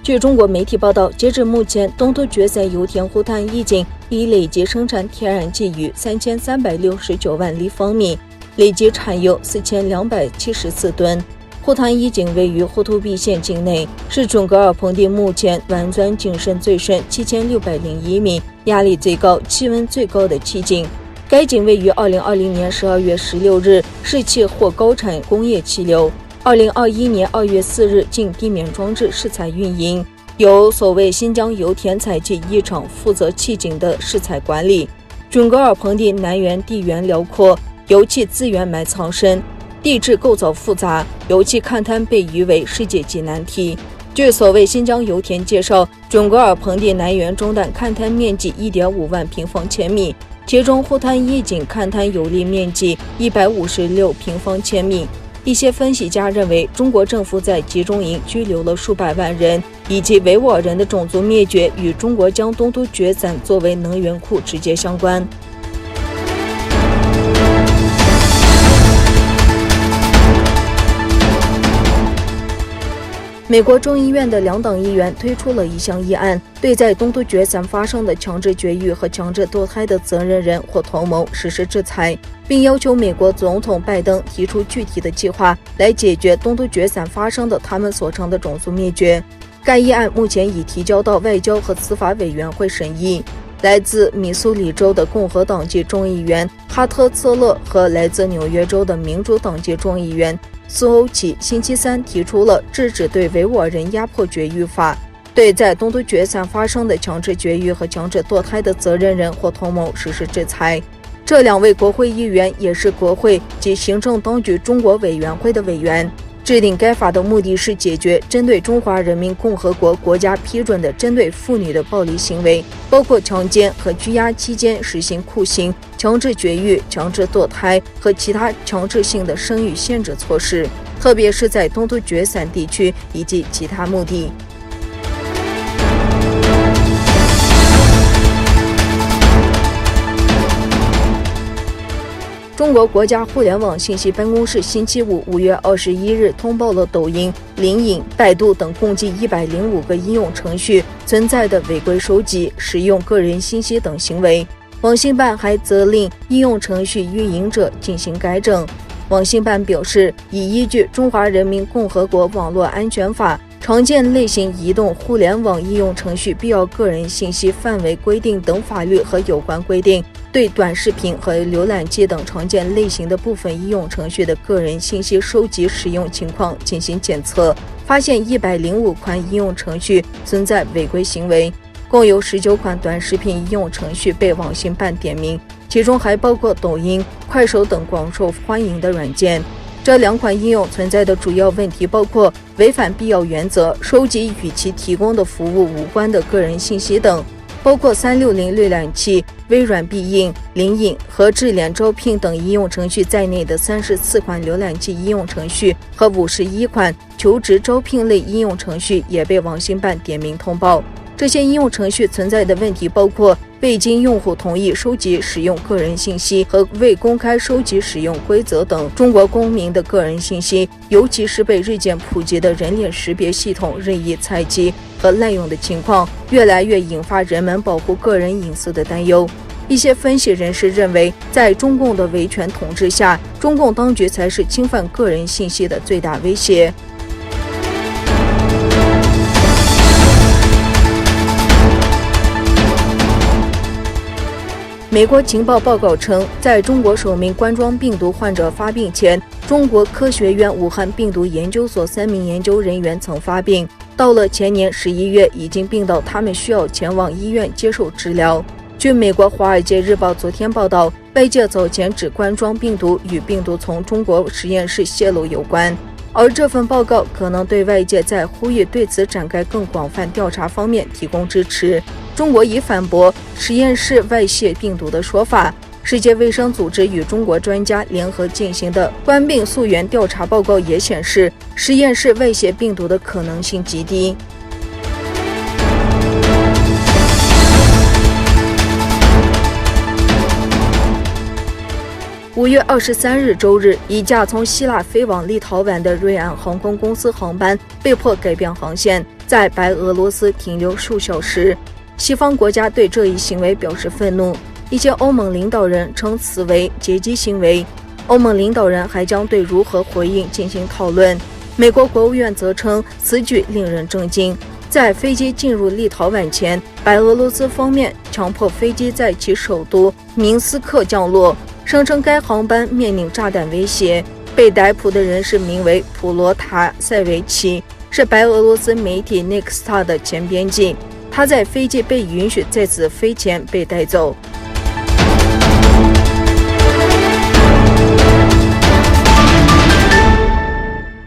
据中国媒体报道，截至目前，东突厥省油田护滩已经已累计生产天然气逾3369万立方米，累计产油4274吨。护滩已经位于呼图壁县境内，是准噶尔盆地目前弯钻井深最深7601米、压力最高、气温最高的迄井。该井位于2020年12月16日试气或高产工业气流。2021年2月4日经地面装置试采运营，由所谓新疆油田采气一厂负责气井的试采管理。准噶尔盆地南缘地缘辽阔，油气资源埋藏深，地质构造复杂，油气勘探被誉为世界级难题。据所谓新疆油田介绍，准噶尔盆地南缘中段勘探面积 1.5 万平方千米，其中护滩一井勘探有利面积156平方千米。一些分析家认为，中国政府在集中营拘留了数百万人，以及维吾尔人的种族灭绝与中国将东突厥省作为能源库直接相关。美国众议院的两党议员推出了一项议案，对在东突厥省发生的强制绝育和强制堕胎的责任人或同谋实施制裁，并要求美国总统拜登提出具体的计划来解决东突厥省发生的他们所称的种族灭绝。该议案目前已提交到外交和司法委员会审议。来自密苏里州的共和党籍众议员哈特策勒和来自纽约州的民主党籍众议员苏欧奇星期三提出了制止对维吾尔人压迫绝育法，对在东突厥省发生的强制绝育和强制堕胎的责任人或同谋实施制裁。这两位国会议员也是国会及行政当局中国委员会的委员。制定该法的目的是解决针对中华人民共和国国家批准的针对妇女的暴力行为，包括强奸和拘押期间实行酷刑、强制绝育、强制堕胎和其他强制性的生育限制措施，特别是在东突厥省地区以及其他目的。中国国家互联网信息办公室星期五5月21日通报了抖音、领影、百度等共计105个应用程序存在的违规收集、使用个人信息等行为。网信办还责令应用程序运营者进行改正。网信办表示，已依据《中华人民共和国网络安全法》、常见类型移动互联网应用程序必要个人信息范围规定等法律和有关规定，对短视频和浏览器等常见类型的部分应用程序的个人信息收集使用情况进行检测，发现105款应用程序存在违规行为，共有19款短视频应用程序被网信办点名，其中还包括抖音、快手等广受欢迎的软件。这两款应用存在的主要问题包括违反必要原则、收集与其提供的服务无关的个人信息等，包括360浏览器、微软必应、领影和智联招聘等应用程序在内的34款浏览器应用程序和51款求职招聘类应用程序也被网信办点名通报。这些应用程序存在的问题包括未经用户同意收集使用个人信息和未公开收集使用规则等中国公民的个人信息，尤其是被日渐普及的人脸识别系统任意采集和滥用的情况，越来越引发人们保护个人隐私的担忧。一些分析人士认为，在中共的维权统治下，中共当局才是侵犯个人信息的最大威胁。美国情报报告称，在中国首名冠状病毒患者发病前，中国科学院武汉病毒研究所3名研究人员曾发病，到了前年11月已经病到他们需要前往医院接受治疗。据美国《华尔街日报》昨天报道，外界早前指冠状病毒与病毒从中国实验室泄露有关，而这份报告可能对外界在呼吁对此展开更广泛调查方面提供支持。中国已反驳实验室外泄病毒的说法。世界卫生组织与中国专家联合进行的冠病溯源调查报告也显示，实验室外泄病毒的可能性极低。5月23日周日，一架从希腊飞往立陶宛的瑞安航空公司航班被迫改变航线，在白俄罗斯停留数小时。西方国家对这一行为表示愤怒，一些欧盟领导人称此为劫机行为。欧盟领导人还将对如何回应进行讨论。美国国务院则称此举令人震惊。在飞机进入立陶宛前，白俄罗斯方面强迫飞机在其首都明斯克降落，声称该航班面临炸弹威胁。被逮捕的人是名为普罗塔塞维奇，是白俄罗斯媒体 Nexta 的前编辑。他在飞机被允许在此飞前被带走。